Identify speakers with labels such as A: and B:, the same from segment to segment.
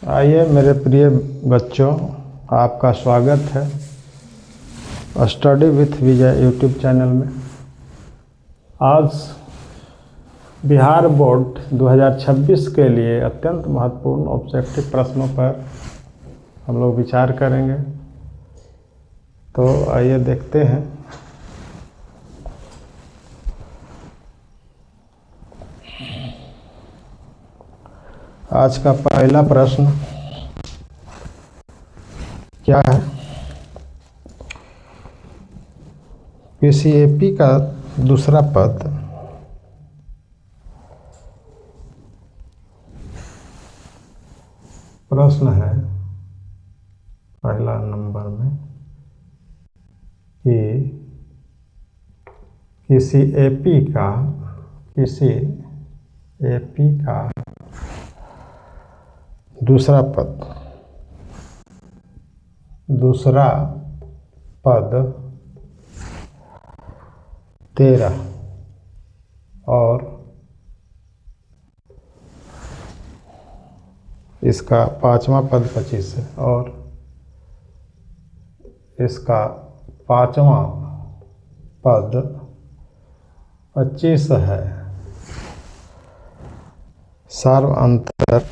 A: आइए मेरे प्रिय बच्चों, आपका स्वागत है study with Vijay YouTube channel में। आज बिहार बोर्ड 2026 के लिए अत्यंत महत्वपूर्ण ऑब्जेक्टिव प्रश्नों पर हम लोग विचार करेंगे। तो आइए देखते हैं। आज का पहला प्रश्न क्या है? पीसीएपी का दूसरा पद प्रश्न है पहला नंबर में कि किसी एपी का दूसरा पद 13 और इसका पांचवा पद 25 है और इसका पांचवा पद 25 है। सार्व अंतर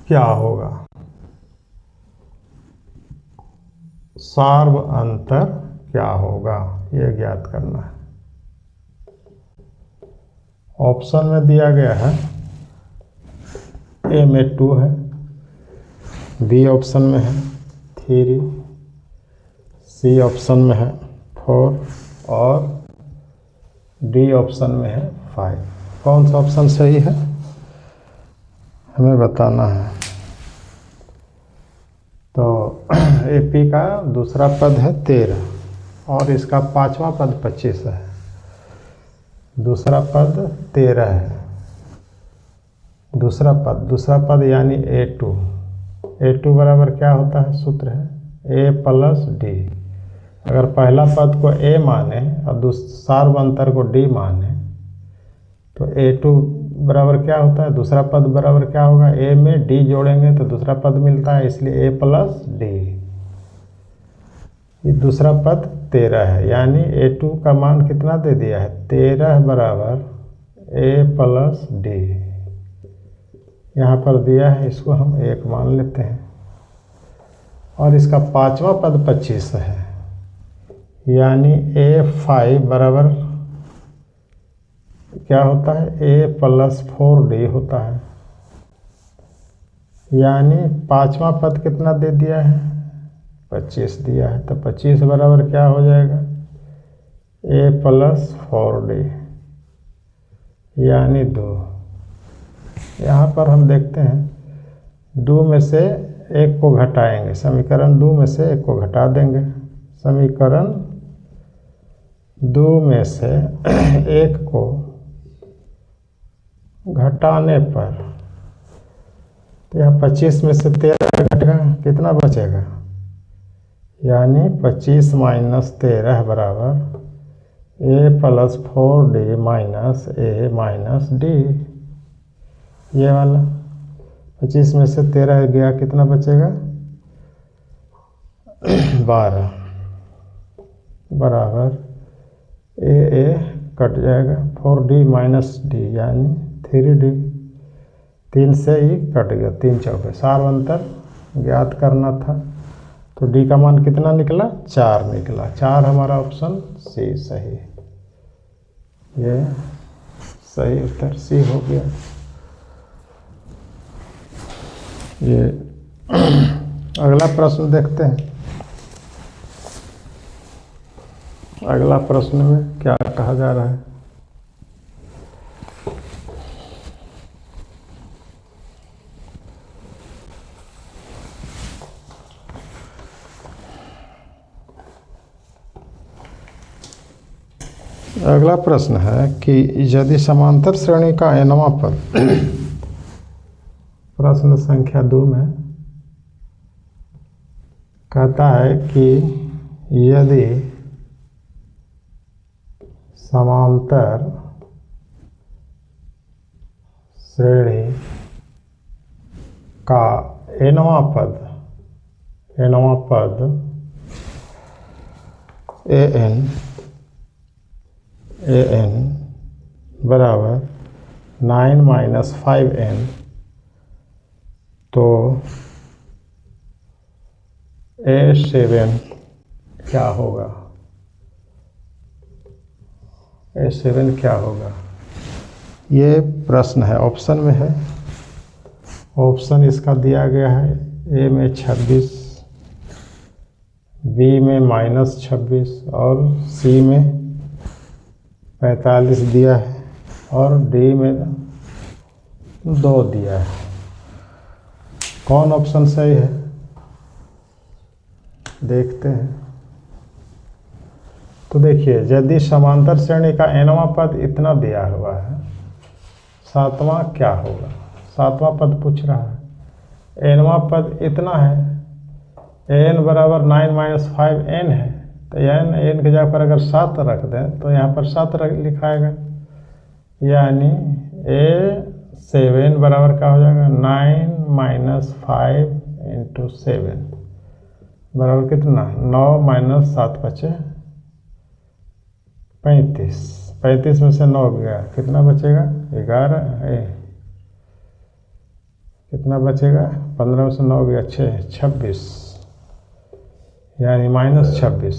A: क्या होगा? सार्व अंतर क्या होगा, यह ज्ञात करना है। ऑप्शन में दिया गया है ए में 2 है, बी ऑप्शन में है 3, सी ऑप्शन में है 4 और डी ऑप्शन में है 5। कौन सा ऑप्शन सही है हमें बताना है। तो एपी का दूसरा पद है 13 और इसका पांचवा पद 25 है। दूसरा पद 13 है। दूसरा पद यानी A2 बराबर क्या होता है? सूत्र है A प्लस डी। अगर पहला पद को A माने और सार्व अंतर को D माने तो A2 बराबर क्या होता है? दूसरा पद बराबर क्या होगा? A में D जोड़ेंगे तो दूसरा पद मिलता है, इसलिए A प्लस डी। ये दूसरा पद 13 है, यानी A2 का मान कितना दे दिया है? 13 बराबर A प्लस डी यहाँ पर दिया है, इसको हम 1 मान लेते हैं। और इसका पांचवा पद 25 है, यानी A5 बराबर क्या होता है? A प्लस 4D होता है। यानी पांचवा पद कितना दे दिया है? 25 दिया है, तो 25 बराबर क्या हो जाएगा? A प्लस 4D यानी 2। यहाँ पर हम देखते हैं 2 में से 1 को घटाएंगे, समीकरण 2 में से 1 को घटा देंगे। समीकरण 2 में से 1 को घटाने पर तो यहाँ 25 में से 13 घटेगा, कितना बचेगा? यानी 25 माइनस 13 बराबर A plus 4D minus A minus D। ये वाला 25 में से 13 गया, कितना बचेगा? 12 बराबर A कट जाएगा, 4D माइनस D यानी 3D। 3 से ही कट गया, 3 चौके। सार्व अंतर ज्ञात करना था, तो D का मान कितना निकला? 4 निकला। 4 हमारा ऑप्शन सी सही। ये सही उत्तर सी हो गया। ये अगला प्रश्न देखते हैं। अगला प्रश्न में क्या कहा जा रहा है? अगला प्रश्न है कि यदि समांतर श्रेणी का nवां पद प्रश्न संख्या 2 में कहता है कि यदि समांतर श्रेणी का nवां पद an बराबर 9 माइनस 5n, तो A7 क्या होगा? A7 क्या होगा? ये प्रश्न है, ऑप्शन में है। ऑप्शन इसका दिया गया है, ए में 26, बी में -26 और सी में 45 दिया है और डी में 2 दिया है। कौन ऑप्शन सही है देखते हैं। तो देखिए, यदि समांतर श्रेणी का nवां पद इतना दिया हुआ है, 7वां क्या होगा? 7वां पद पूछ रहा है, nवां पद इतना है, n बराबर 9 माइनस 5n है, तो n की जगह पर अगर 7 रख दें तो यहाँ पर 7 लिखाएगा, यानी A7 बराबर क्या हो जाएगा? 9 माइनस 5 इंटू 7 बराबर कितना? 9 माइनस 7 बचे 35, 35 में से 9 गया, कितना बचेगा? 11। कितना बचेगा? 15 में से 9 गया 6, 26, यानी -26,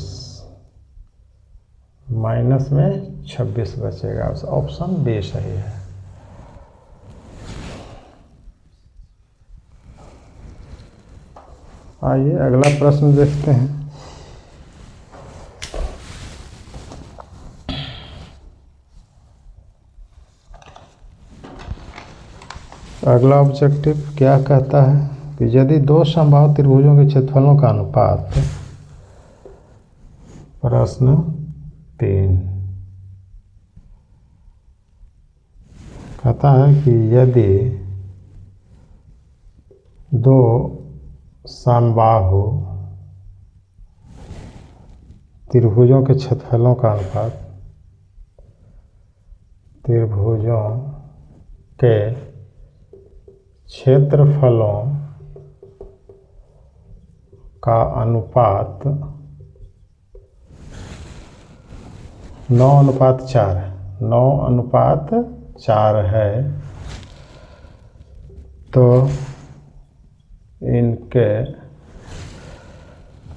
A: माइनस में 26 बचेगा। ऑप्शन बी सही है। आइए अगला प्रश्न देखते हैं। अगला ऑब्जेक्टिव क्या कहता है कि यदि 2 समबाहु त्रिभुजों के क्षेत्रफलों का अनुपात, प्रश्न 3 कहता है कि यदि 2 समबाहु त्रिभुजों के क्षेत्रफलों का अनुपात त्रिभुजों के क्षेत्रफलों का अनुपात 9:4 है, 9:4 है, तो इनके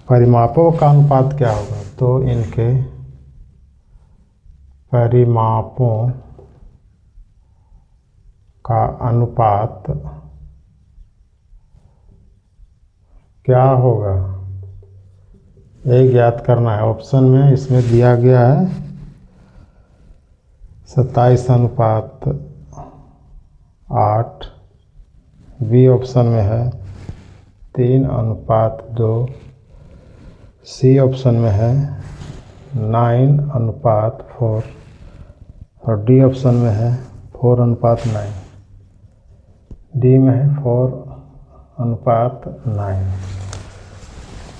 A: परिमापों का अनुपात क्या होगा? तो इनके परिमापों का अनुपात क्या होगा? ये ज्ञात करना है। ऑप्शन में इसमें दिया गया है 27:8, बी ऑप्शन में है 3:2, सी ऑप्शन में है 9:4 और डी ऑप्शन में है 4:9। डी में है 4:9।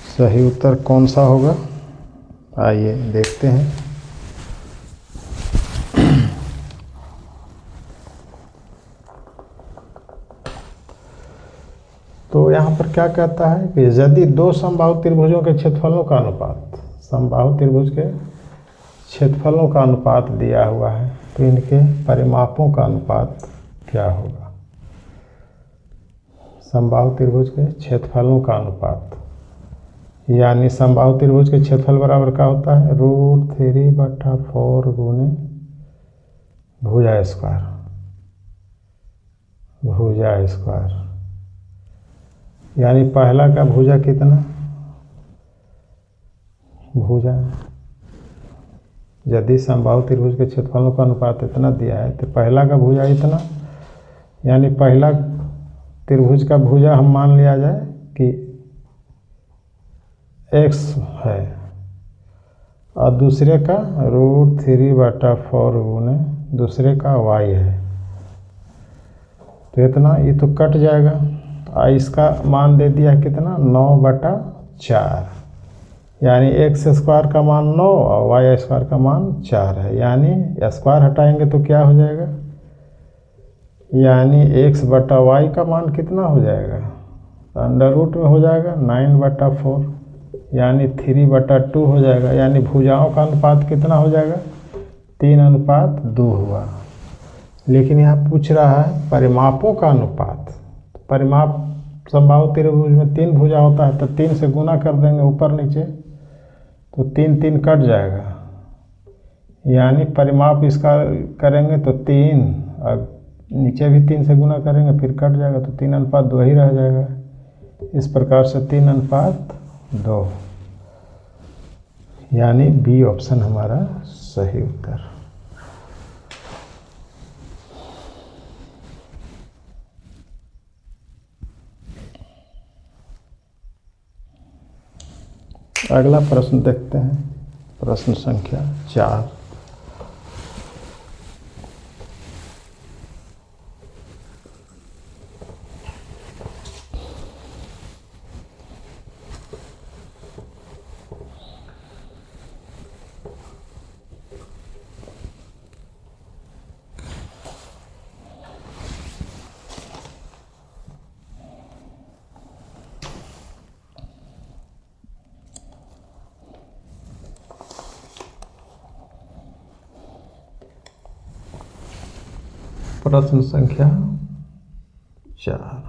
A: सही उत्तर कौन सा होगा? आइए देखते हैं। तो यहाँ पर क्या कहता है कि यदि 2 समबाहु त्रिभुजों के क्षेत्रफलों का अनुपात, समबाहु त्रिभुज के क्षेत्रफलों का अनुपात दिया हुआ है, तो इनके परिमापों का अनुपात क्या होगा? समबाहु त्रिभुज के क्षेत्रफलों का अनुपात, यानी समबाहु त्रिभुज के क्षेत्रफल बराबर क्या होता है? √3/4 गुने भुजा स्क्वायर, यानी पहला का भुजा कितना? भुजा यदि समबाहु त्रिभुज के क्षेत्रफलों का अनुपात इतना दिया है, तो पहला का भुजा इतना, यानी पहला त्रिभुज का भुजा हम मान लिया जाए कि x है और दूसरे का √3/4 गुने दूसरे का y है, तो इतना, ये तो कट जाएगा। इसका मान दे दिया कितना? 9/4, यानी x स्क्वायर का मान 9 और y स्क्वायर का मान 4 है, यानी स्क्वायर हटाएंगे तो क्या हो जाएगा? यानी x/y का मान कितना हो जाएगा? अंडर रूट में हो जाएगा 9/4 यानी 3/2 हो जाएगा। यानी भुजाओं का अनुपात कितना हो जाएगा? 3:2 हुआ। लेकिन यहाँ पूछ रहा है परिमापों का अनुपात। परिमाप समबाहु त्रिभुज में 3 भुजा होता है तो 3 से गुना कर देंगे ऊपर नीचे, तो 3 कट जाएगा। यानी परिमाप इसका करेंगे तो 3, और नीचे भी 3 से गुना करेंगे फिर कट जाएगा, तो 3:2 ही रह जाएगा। इस प्रकार से 3:2, यानी बी ऑप्शन हमारा सही उत्तर। अगला प्रश्न देखते हैं, प्रश्न संख्या 4। प्रश्न संख्या 4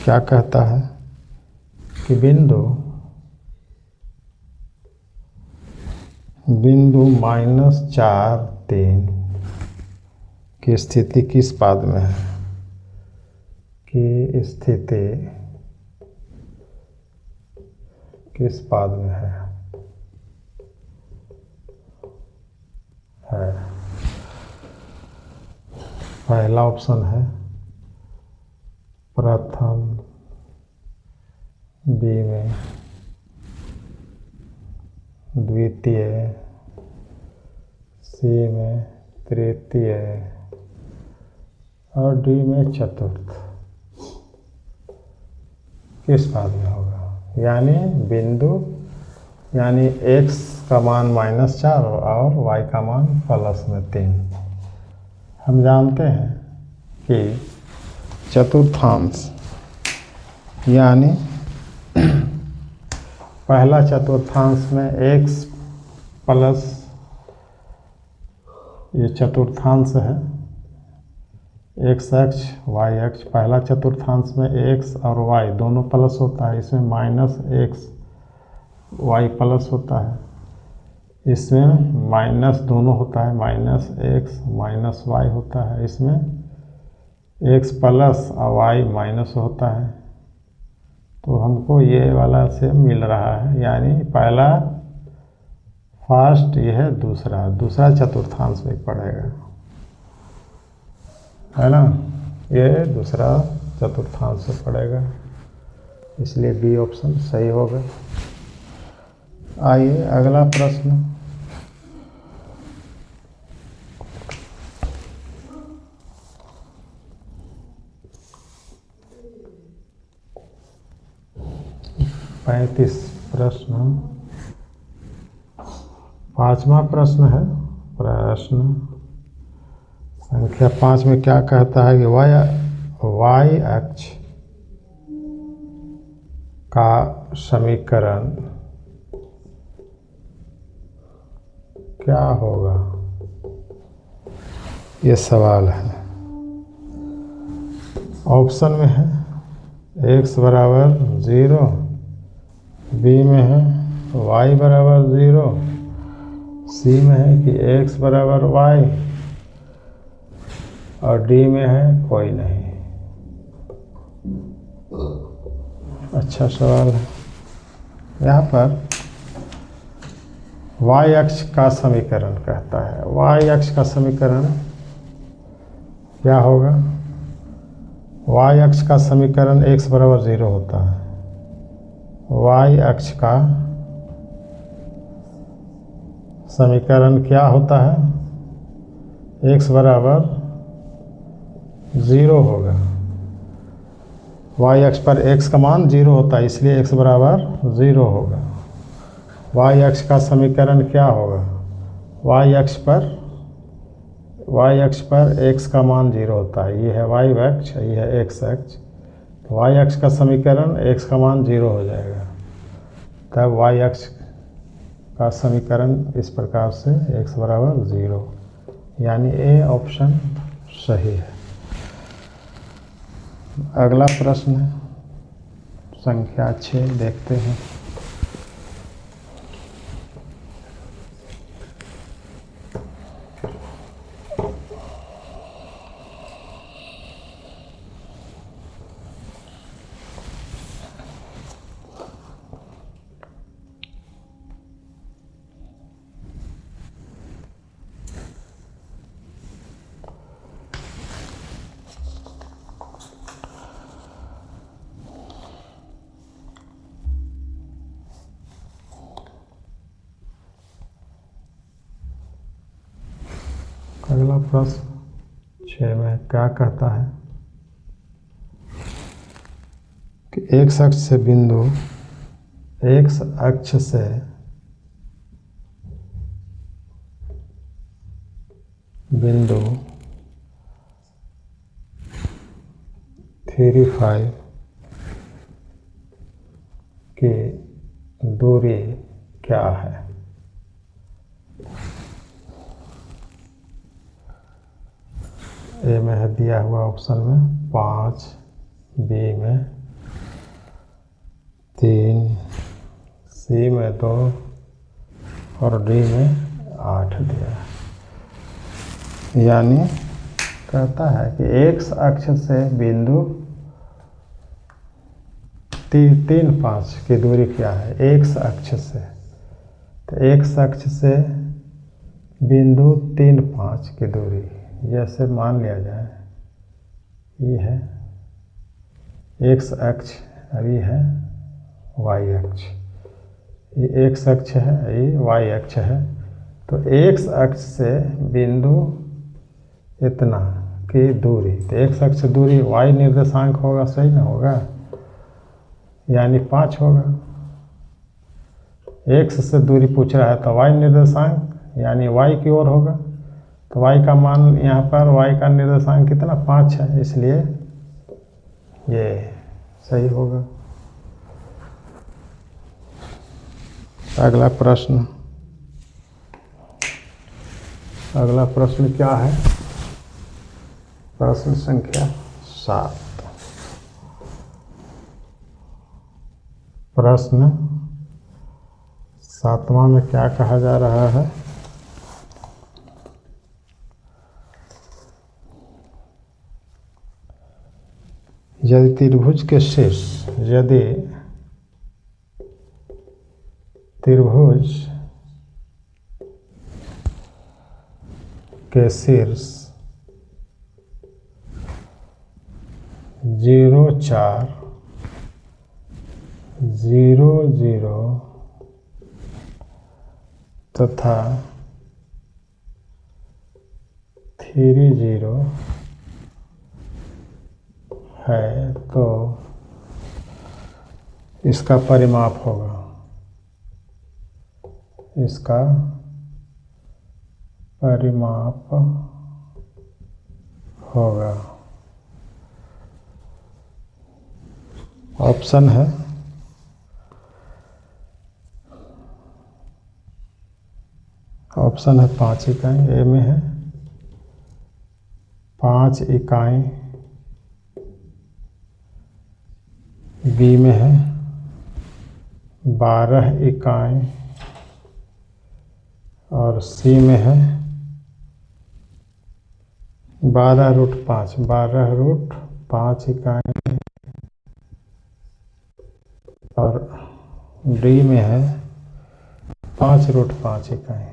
A: क्या कहता है कि बिंदु -4, 3 की स्थिति किस पाद में है? की स्थिति किस पाद में है? पहला ऑप्शन है प्रथम, बी में द्वितीय, सी में तृतीय और डी में चतुर्थ। किस पाद में होगा? यानी बिंदु, यानी x का मान -4 और y का मान +3। हम जानते हैं कि चतुर्थांश यानी पहला चतुर्थांश में x प्लस, ये चतुर्थांश है x अक्ष y अक्ष, पहला चतुर्थांश में x और y दोनों प्लस होता है, इसमें -x y प्लस होता है, इसमें माइनस दोनों होता है, -x -y होता है, इसमें x प्लस और y माइनस होता है। तो हमको ये वाला से मिल रहा है, यानी पहला फर्स्ट, यह है दूसरा चतुर्थांश में पड़ेगा, है ना। ये दूसरा चतुर्थांश से पड़ेगा, इसलिए बी ऑप्शन सही होगा। आइए अगला प्रश्न। प्रश्न 5वां प्रश्न है। प्रश्न संख्या 5 में क्या कहता है कि y अक्ष का समीकरण क्या होगा? ये सवाल है। ऑप्शन में है x बराबर 0, बी में है y बराबर 0, सी में है कि x बराबर y और डी में है कोई नहीं। अच्छा सवाल है। यहाँ पर y अक्ष का समीकरण कहता है। y अक्ष का समीकरण क्या होगा? y अक्ष का समीकरण x बराबर 0 होता है। y अक्ष का समीकरण क्या होता है? x बराबर 0 होगा। y अक्ष पर x का मान 0 होता है, इसलिए x बराबर 0 होगा। y अक्ष का समीकरण क्या होगा? y अक्ष पर वाई अक्ष पर x का मान 0 होता है। ये है वाई अक्ष, ये है x अक्ष। तो वाई अक्ष का समीकरण x का मान 0 हो जाएगा। तब वाई अक्ष का समीकरण इस प्रकार से x बराबर 0, यानी ए ऑप्शन सही है। अगला प्रश्न है संख्या 6, देखते हैं। अगला प्रश्न 6 में क्या कहता है कि x अक्ष से बिंदु x अक्ष से बिंदु 3, 5 की दूरी क्या है? ए में है दिया हुआ ऑप्शन में 5, बी में 3, सी में 2 और डी में 8 दिया है। यानी कहता है कि x अक्ष से बिंदु 3, 5 की दूरी क्या है x अक्ष से। तो x अक्ष से बिंदु 3, 5 की दूरी, जैसे मान लिया जाए ये है x अक्ष और ये है y अक्ष। ये x अक्ष है, ये y अक्ष है। तो x अक्ष से बिंदु इतना की दूरी, तो x अक्ष दूरी y निर्देशांक होगा, सही ना होगा, यानी 5 होगा। x से दूरी पूछ रहा है तो y निर्देशांक यानी y की ओर होगा। तो y का मान यहाँ पर y का निर्देशांक कितना 5 है, इसलिए ये सही होगा। अगला प्रश्न क्या है? प्रश्न संख्या 7। प्रश्न 7वां में क्या कहा जा रहा है? यदि त्रिभुज के शीर्ष, यदि त्रिभुज के शीर्ष 0, 4, 0, 0 तथा 3, 0 है तो इसका परिमाप होगा। इसका परिमाप होगा। ऑप्शन है ऑप्शन है 5 इकाई, ए में है 5 इकाई, बी में है 12 इकाई और सी में है 12√5, 12√5 इकाई और डी में है 5√5 इकाई,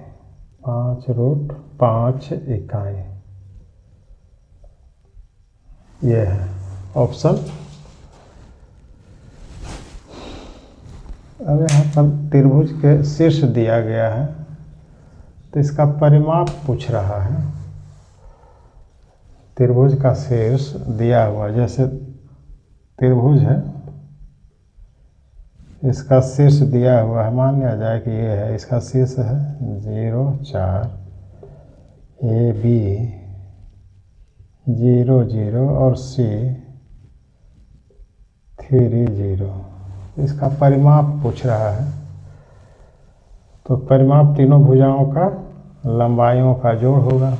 A: 5√5 इकाई। ये है ऑप्शन। अब यहाँ पर त्रिभुज के शीर्ष दिया गया है तो इसका परिमाप पूछ रहा है। त्रिभुज का शीर्ष दिया हुआ, जैसे त्रिभुज है, इसका शीर्ष दिया हुआ है, मान लिया जाए कि ये है, इसका शीर्ष है 0, 4, ए बी 0 0 और C 3 0। इसका परिमाप पूछ रहा है, तो परिमाप तीनों भुजाओं का लंबाइयों का जोड़ होगा,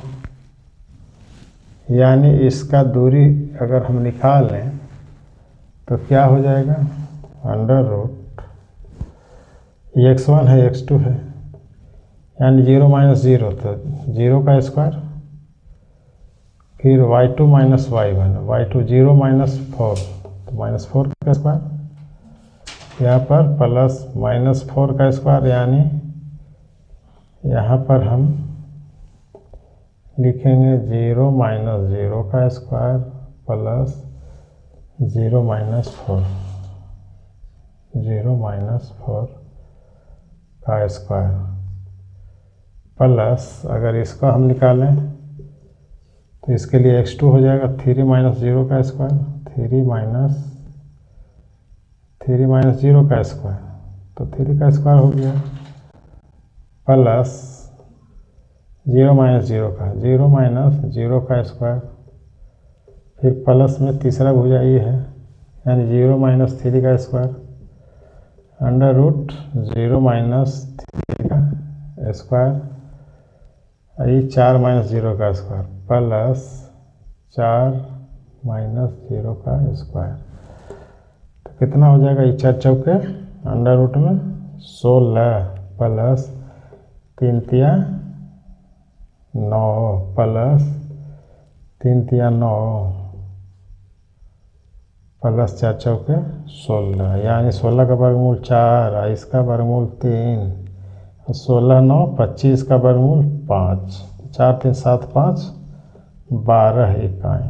A: यानी इसका दूरी अगर हम निकाल लें तो क्या हो जाएगा, अंडर रूट x1 है x2 है, यानी 0 - 0 तो 0 का स्क्वायर, फिर y2 - y1, y2 0 - 4 तो -4 का स्क्वायर, यहाँ पर प्लस -4 का स्क्वायर, यानी यहाँ पर हम लिखेंगे 0 - 0 का स्क्वायर प्लस 0 - 4, 0 - 4 का स्क्वायर प्लस, अगर इसका हम निकालें तो इसके लिए x2 हो जाएगा 3 - 0 का स्क्वायर, 3 - 0 का स्क्वायर, तो 3 का स्क्वायर हो गया, प्लस 0 - 0 का 0 का स्क्वायर, फिर प्लस में तीसरा भुजा ये है, यानी 0 - 3 का स्क्वायर, अंडर रूट 0 - 3 का स्क्वायर, ये 4 - 0 का स्क्वायर प्लस 4 - 0 का स्क्वायर, तो कितना हो जाएगा, ये 4 चौके अंडर रूट में 16 प्लस 3 तिया 9 प्लस 3 तिया 9 प्लस 4 चौके 16, यानी 16 का वर्गमूल 4, इसका वर्गमूल 3, 16 9 25 का वर्गमूल 5, 4 3 7 5 12 इकाई,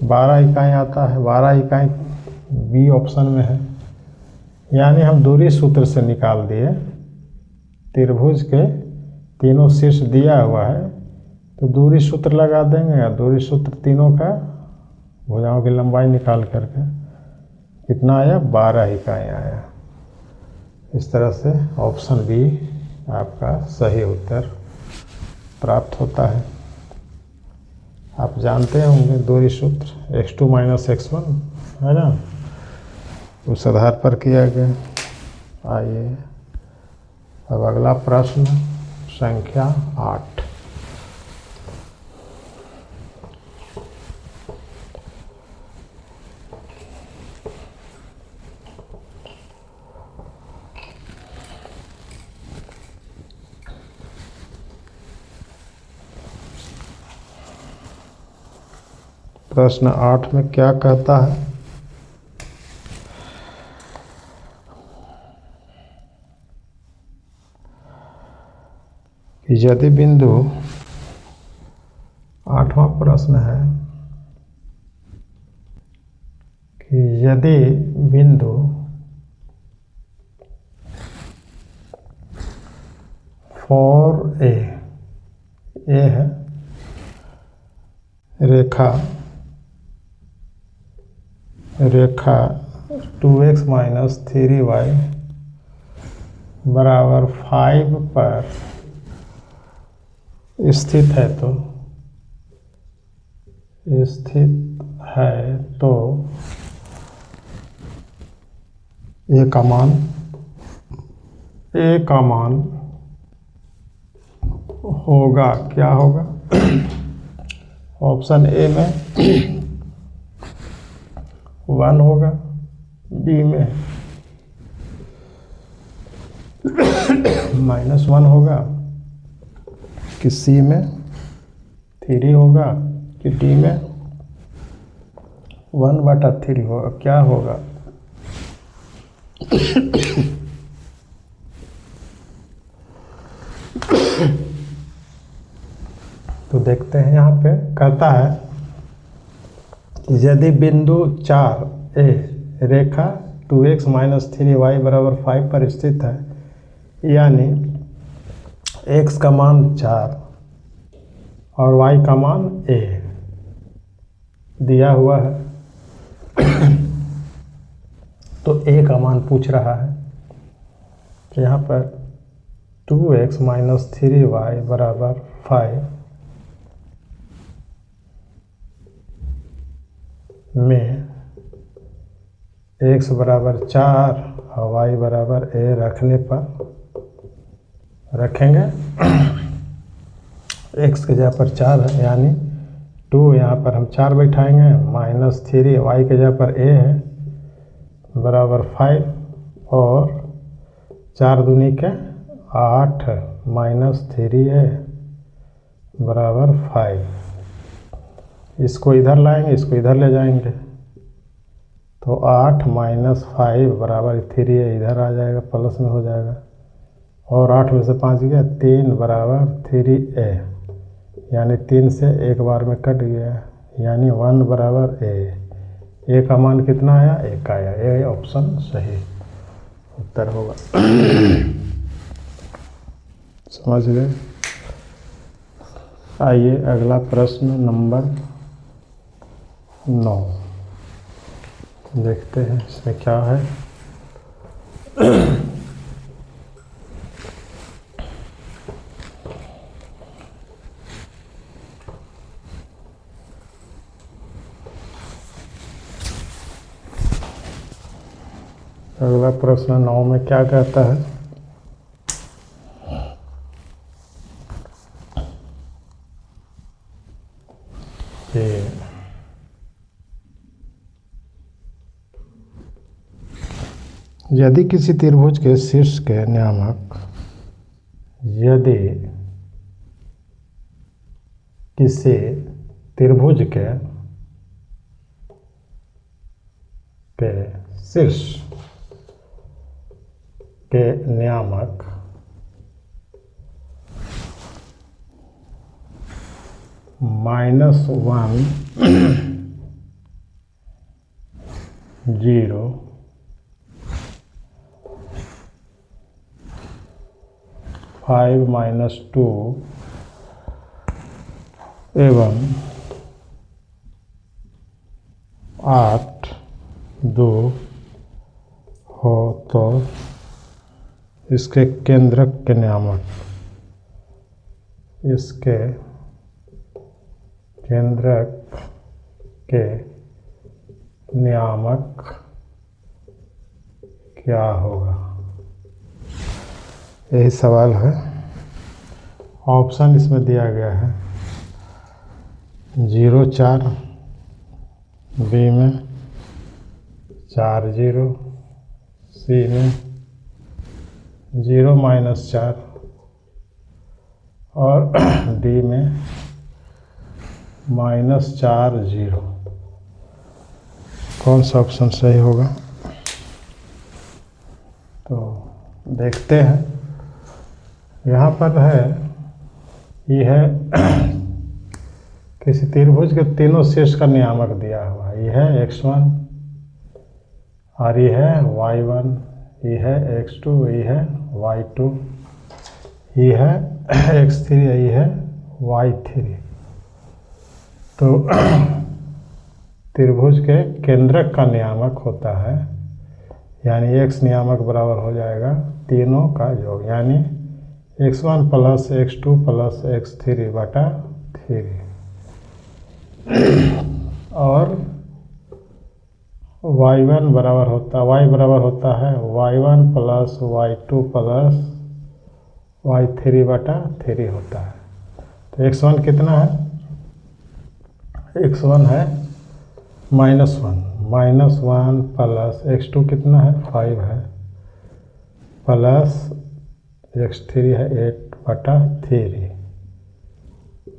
A: 12 इकाई आता है, 12 इकाई बी ऑप्शन में है, यानी हम दूरी सूत्र से निकाल दिए, त्रिभुज के तीनों शीर्ष दिया हुआ है तो दूरी सूत्र लगा देंगे, और दूरी सूत्र तीनों का भुजाओं की लंबाई निकाल करके कितना आया, 12 इकाई आया। इस तरह से ऑप्शन बी आपका सही उत्तर प्राप्त होता है। आप जानते होंगे दूरी सूत्र x2 - x1 है ना, उस आधार पर किया गया। आइए अब अगला प्रश्न संख्या 8। प्रश्न 8 में क्या कहता है, कि यदि बिंदु, 8वां प्रश्न है कि यदि बिंदु फॉर ए है, रेखा 2x - 3y बराबर 5 पर स्थित है, तो ए का मान होगा, क्या होगा, ऑप्शन ए में 1 होगा, बी में -1 होगा, कि सी में 3 होगा, कि डी में 1/3 होगा, क्या होगा। तो देखते हैं, यहाँ पे कहता है यदि बिंदु 4 ए रेखा 2x - 3y बराबर 5 पर स्थित है, यानी x का मान 4 और y का मान a दिया हुआ है, तो a का मान पूछ रहा है। तो यहाँ पर 2x - 3y बराबर 5 में x बराबर 4 और y बराबर a रखने पर रखेंगे। x की जगह पर 4 है यानी 2, यहाँ पर हम 4 बैठाएंगे, -3 y की जगह पर a है बराबर 5 और 4 दूनी के 8 -3a बराबर 5। इसको इधर लाएंगे, इसको इधर ले जाएंगे तो 8 -5 बराबर 3a इधर आ जाएगा, प्लस में हो जाएगा और 8 में से 5 गया 3 बराबर 3a यानी 3 से एक बार में कट गया यानी 1 बराबर a का मान कितना आया? 1 आया। ये ऑप्शन सही उत्तर होगा। समझ गए? आइए अगला प्रश्न नंबर 9 देखते हैं इसमें क्या है। अगला प्रश्न 9 में क्या कहता है? यदि किसी त्रिभुज के शीर्ष के नियामक यदि किसी त्रिभुज के शीर्ष के नियामक -1 0 5 -2 एवं 8 2 हो तो इसके केंद्रक के नियामक इसके केंद्रक के नियामक क्या होगा? यही सवाल है। ऑप्शन इसमें दिया गया है 0 4, बी में 4 0, सी में 0 -4 और डी में -4 0। कौन सा ऑप्शन सही होगा? तो देखते हैं। यहाँ पर है ये है किसी त्रिभुज के तीनों शीर्ष का नियामक दिया हुआ है। ये है x1 और ये है y1, ये है x2, ये है y2, ये है x3, ये है y3। तो त्रिभुज के केंद्रक का नियामक होता है यानी x नियामक बराबर हो जाएगा तीनों का योग यानी x1 + x2 + x3 बटा 3 और y1 बराबर होता y बराबर होता है y1 + y2 + y3 बटा 3 होता है। तो x1 कितना है? x1 है -1 + x2 कितना है? 5 है प्लस x3 है 8 बटा 3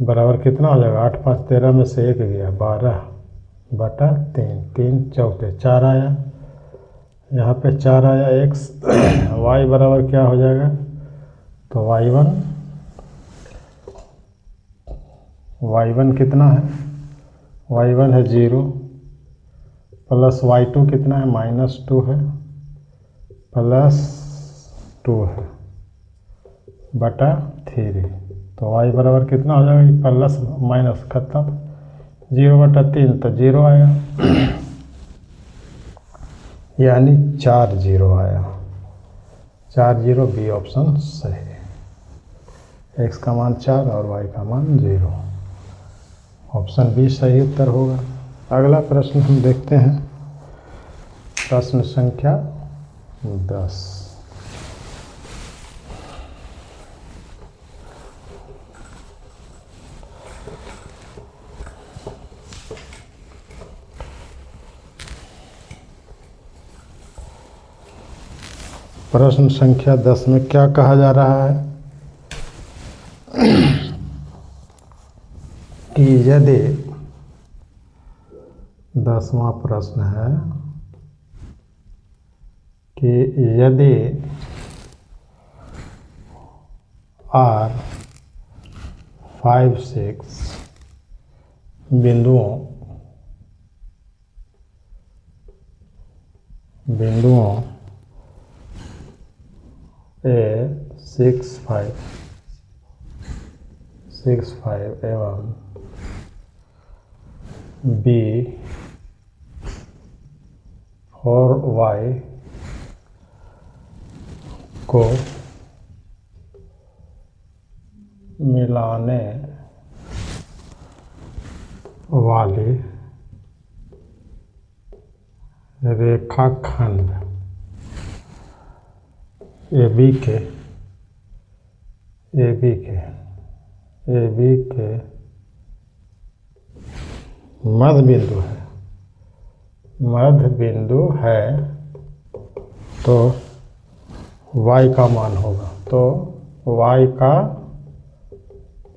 A: बराबर कितना हो जाएगा? 8 5 13 में से 1 गया 12 बटा 3 3 चौके 4 आया। यहाँ पे 4 आया x y बराबर क्या हो जाएगा? तो y1 कितना है? y1 है 0 प्लस y2 कितना है? -2 है प्लस 2 है बटा 3। तो y बराबर कितना हो जाएगा? प्लस माइनस खत्म 0 बटा 3 तो 0 आया यानी 4 0 आया। 4 0 बी ऑप्शन सही है। x का मान 4 और y का मान 0। ऑप्शन बी सही उत्तर होगा। अगला प्रश्न हम देखते हैं, प्रश्न संख्या 10। प्रश्न संख्या 10 में क्या कहा जा रहा है कि यदि 10वां प्रश्न है कि यदि R 5 6 बिंदुओं A 6 5 एवं B 4 Y को मिलाने वाली रेखाखंड AB के मध्य बिंदु है तो y का मान होगा। तो y का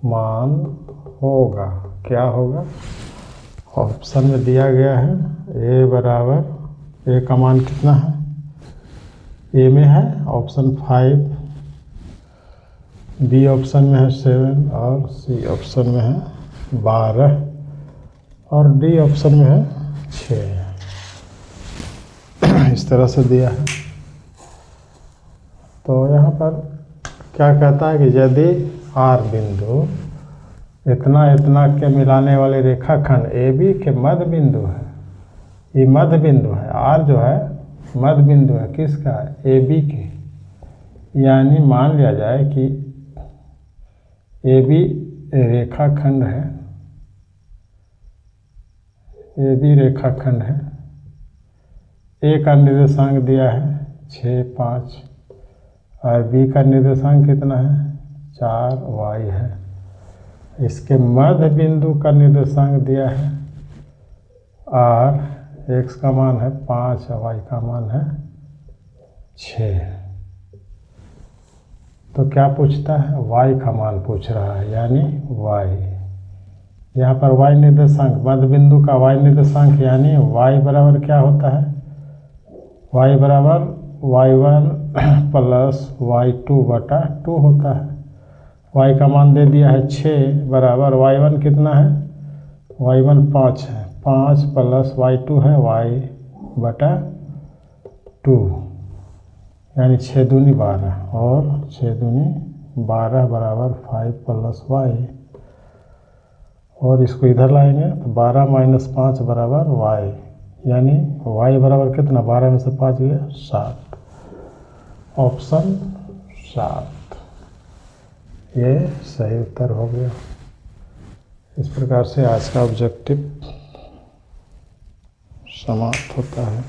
A: मान होगा, क्या होगा? ऑप्शन में दिया गया है a बराबर, a का मान कितना है? ए में है ऑप्शन 5, बी ऑप्शन में है 7 और सी ऑप्शन में है 12 और डी ऑप्शन में है 6। इस तरह से दिया है। तो यहाँ पर क्या कहता है कि यदि आर बिंदु इतना के मिलाने वाले रेखाखंड ए बी के मध्य बिंदु है, ये मध्य बिंदु है, आर जो है मध्य बिंदु है किसका? ए बी के। यानी मान लिया जाए कि ए बी रेखाखंड है, ए का निर्देशांक दिया है 6 5 और बी का निर्देशांक कितना है? 4 y है। इसके मध्य बिंदु का निर्देशांक दिया है r, x का मान है 5 और y का मान है 6। तो क्या पूछता है? y का मान पूछ रहा है, यानी y। यहाँ पर y निर्देशांक, मध्य बिंदु का y निर्देशांक, यानी y बराबर क्या होता है? y बराबर y1 प्लस y2 बटा 2 होता है। y का मान दे दिया है 6 बराबर y1 कितना है? y1 5 है, 5 प्लस y2 है y बटा 2, यानी 6 दूनी 12 और 6 दूनी 12 बराबर 5 प्लस y, और इसको इधर लाएंगे तो 12 माइनस 5 बराबर y, यानी y बराबर कितना? 12 में से 5 गया 7। ऑप्शन 7 ये सही उत्तर हो गया। इस प्रकार से आज का ऑब्जेक्टिव समाप्त होता है।